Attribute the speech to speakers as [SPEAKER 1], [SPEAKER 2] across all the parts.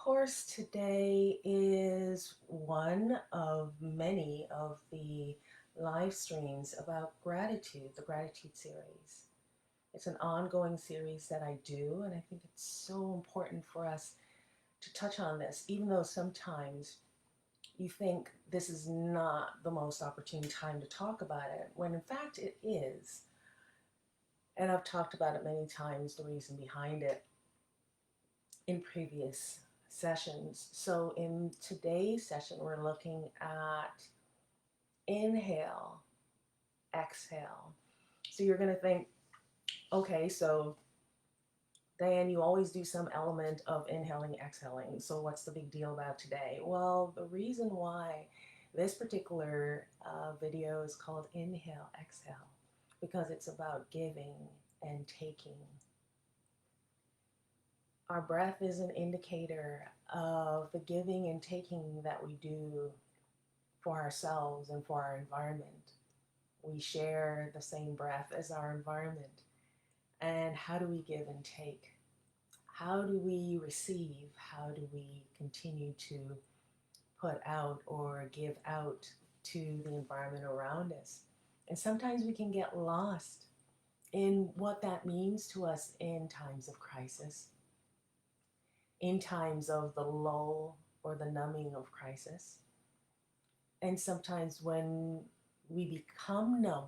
[SPEAKER 1] course, today is one of many of the live streams about gratitude, the gratitude series. It's an ongoing series that I do, and I think it's so important for us to touch on this, even though sometimes you think this is not the most opportune time to talk about it, when in fact it is. And I've talked about it many times, the reason behind it in previous sessions. So in today's session, we're looking at inhale, exhale. So you're going to think, okay, so Dianne, you always do some element of inhaling, exhaling. So what's the big deal about today? Well, the reason why this particular video is called Inhale, Exhale, because it's about giving and taking. Our breath is an indicator of the giving and taking that we do for ourselves and for our environment. We share the same breath as our environment. And how do we give and take? How do we receive? How do we continue to put out or give out to the environment around us? And sometimes we can get lost in what that means to us in times of crisis, in times of the lull or the numbing of crisis. And sometimes when we become numb,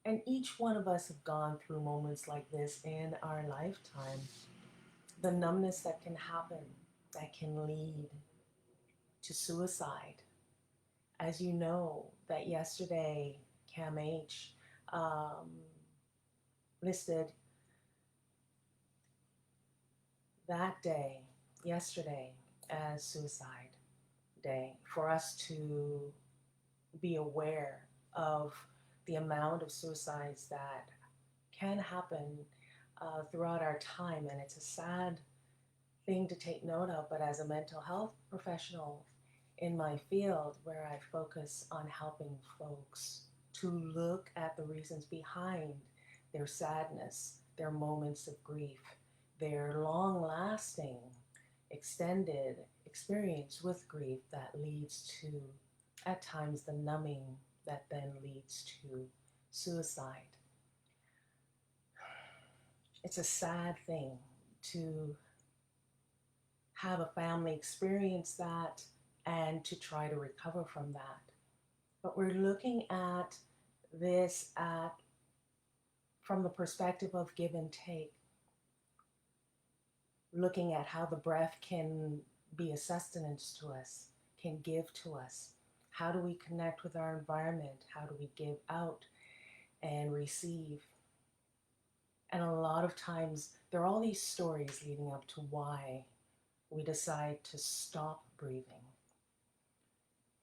[SPEAKER 1] and each one of us have gone through moments like this in our lifetime, the numbness that can happen, that can lead to suicide. As you know, that yesterday, CAMH listed that day, yesterday, as suicide day, for us to be aware of the amount of suicides that can happen throughout our time. And it's a sad thing to take note of, but as a mental health professional in my field, where I focus on helping folks to look at the reasons behind their sadness, their moments of grief, their long-lasting, extended experience with grief that leads to, at times, the numbing that then leads to suicide. It's a sad thing to have a family experience that and to try to recover from that. But we're looking at this from the perspective of give and take, looking at how the breath can be a sustenance to us, can give to us. How do we connect with our environment? How do we give out and receive? And a lot of times, there are all these stories leading up to why we decide to stop breathing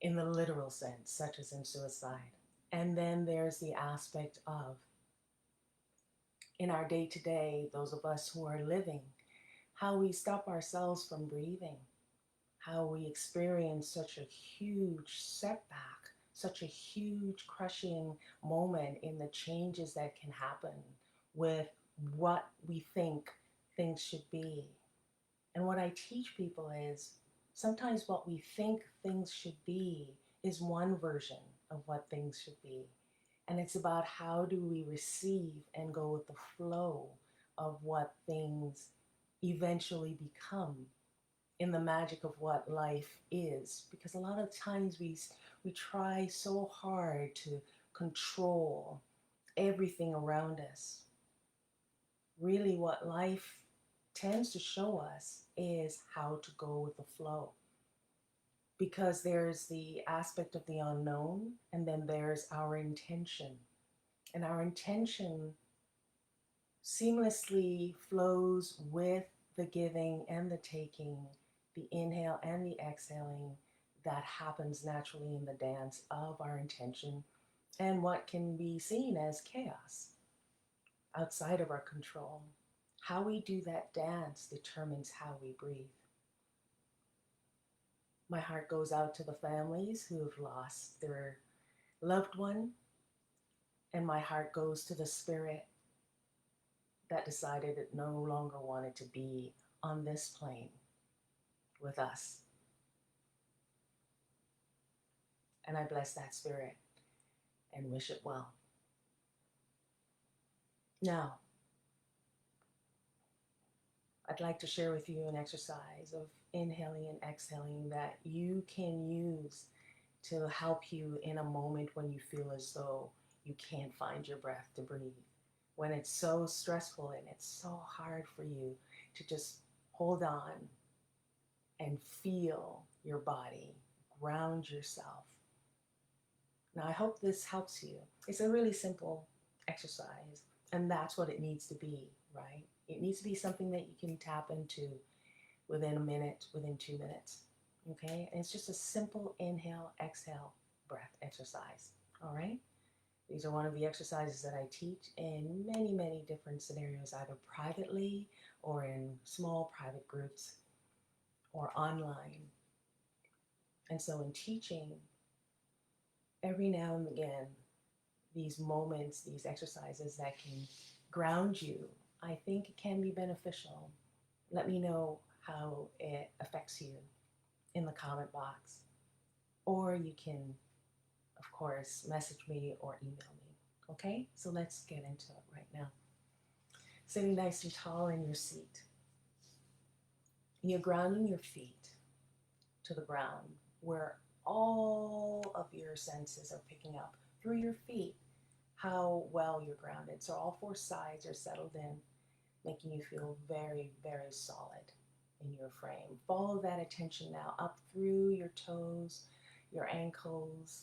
[SPEAKER 1] in the literal sense, such as in suicide. And then there's the aspect of, in our day-to-day, those of us who are living, how we stop ourselves from breathing, how we experience such a huge setback, such a huge crushing moment in the changes that can happen with what we think things should be. And what I teach people is sometimes what we think things should be is one version of what things should be. And it's about how do we receive and go with the flow of what things eventually become in the magic of what life is. Because a lot of times we try so hard to control everything around us. Really what life tends to show us is how to go with the flow. Because there's the aspect of the unknown, and then there's our intention. And our intention seamlessly flows with the giving and the taking, the inhale and the exhaling that happens naturally in the dance of our intention and what can be seen as chaos outside of our control. How we do that dance determines how we breathe. My heart goes out to the families who have lost their loved one, and my heart goes to the spirit that decided it no longer wanted to be on this plane. with us. And I bless that spirit and wish it well. Now, I'd like to share with you an exercise of inhaling and exhaling that you can use to help you in a moment when you feel as though you can't find your breath to breathe. When it's so stressful and it's so hard for you to just hold on and feel your body, ground yourself. Now, I hope this helps you. It's a really simple exercise, and that's what it needs to be, right? It needs to be something that you can tap into within a minute, within 2 minutes, okay? And it's just a simple inhale, exhale, breath exercise, all right? These are one of the exercises that I teach in many, many different scenarios, either privately or in small private groups or online. And so in teaching, every now and again, these moments, these exercises that can ground you, I think it can be beneficial. Let me know how it affects you in the comment box. Or you can, of course, message me or email me. Okay? So let's get into it right now. Sitting nice and tall in your seat. You're grounding your feet to the ground where all of your senses are picking up through your feet how well you're grounded. So all four sides are settled in, making you feel very, very solid in your frame. Follow that attention now up through your toes, your ankles,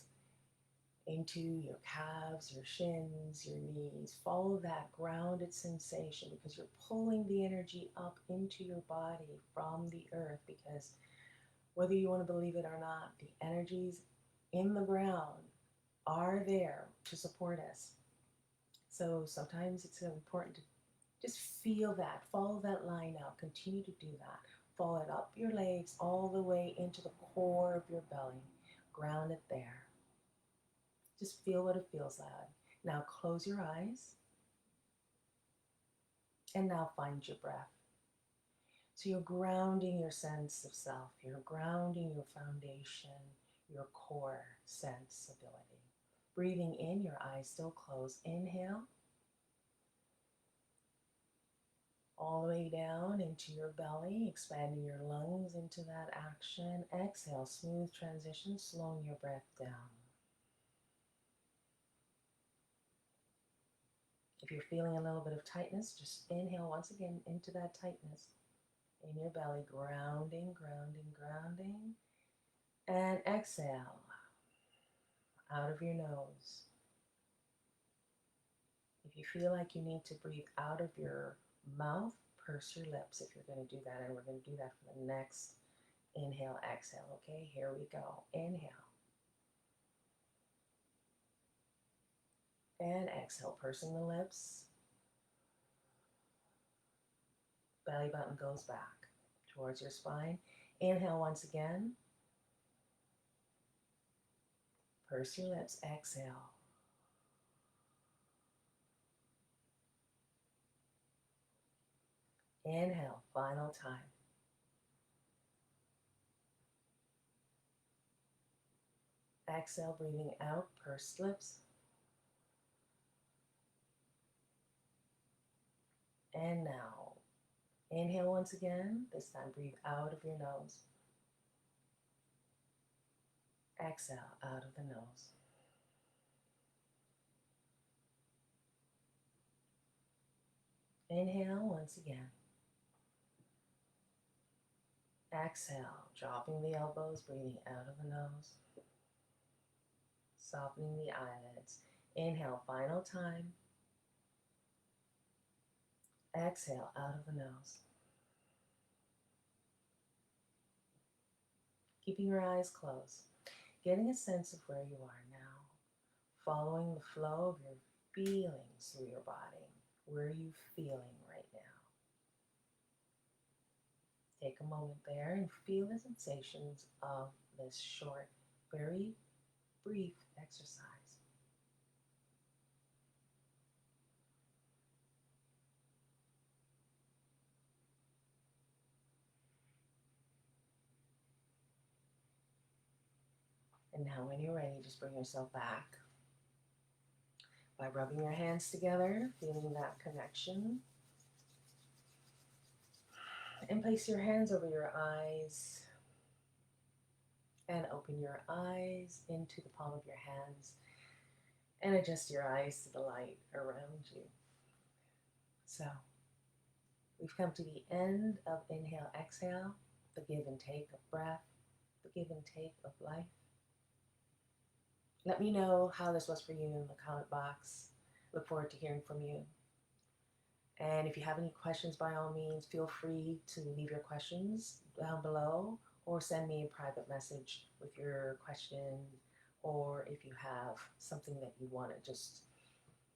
[SPEAKER 1] into your calves, your shins, your knees. Follow that grounded sensation because you're pulling the energy up into your body from the earth, because whether you want to believe it or not, the energies in the ground are there to support us. So sometimes it's important to just feel that, follow that line out, continue to do that. Follow it up your legs all the way into the core of your belly. Ground it there. Just feel what it feels like. Now close your eyes. And now find your breath. So you're grounding your sense of self. You're grounding your foundation, your core sensibility. Breathing in, your eyes still closed. Inhale. All the way down into your belly, expanding your lungs into that action. Exhale, smooth transition, slowing your breath down. If you're feeling a little bit of tightness, just inhale once again into that tightness in your belly, grounding, grounding, grounding. And exhale out of your nose. If you feel like you need to breathe out of your mouth, purse your lips if you're going to do that. And we're going to do that for the next inhale, exhale. Okay, here we go. Inhale. And exhale, pursing the lips. Belly button goes back towards your spine. Inhale once again. Purse your lips. Exhale. Inhale, final time. Exhale, breathing out, pursed lips. And now, inhale once again. This time, breathe out of your nose. Exhale out of the nose. Inhale once again. Exhale, dropping the elbows, breathing out of the nose. Softening the eyelids. Inhale, final time. Exhale out of the nose. Keeping your eyes closed. Getting a sense of where you are now. Following the flow of your feelings through your body. Where are you feeling right now? Take a moment there and feel the sensations of this short, very brief exercise. And now when you're ready, just bring yourself back by rubbing your hands together, feeling that connection. And place your hands over your eyes and open your eyes into the palm of your hands and adjust your eyes to the light around you. So we've come to the end of inhale, exhale, the give and take of breath, the give and take of life. Let me know how this was for you in the comment box. Look forward to hearing from you. And if you have any questions, by all means, feel free to leave your questions down below or send me a private message with your question, or if you have something that you want to just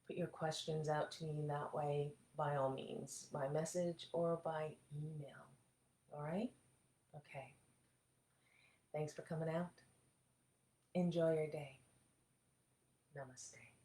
[SPEAKER 1] put your questions out to me in that way, by all means, by message or by email. All right? Okay. Thanks for coming out. Enjoy your day. Namaste.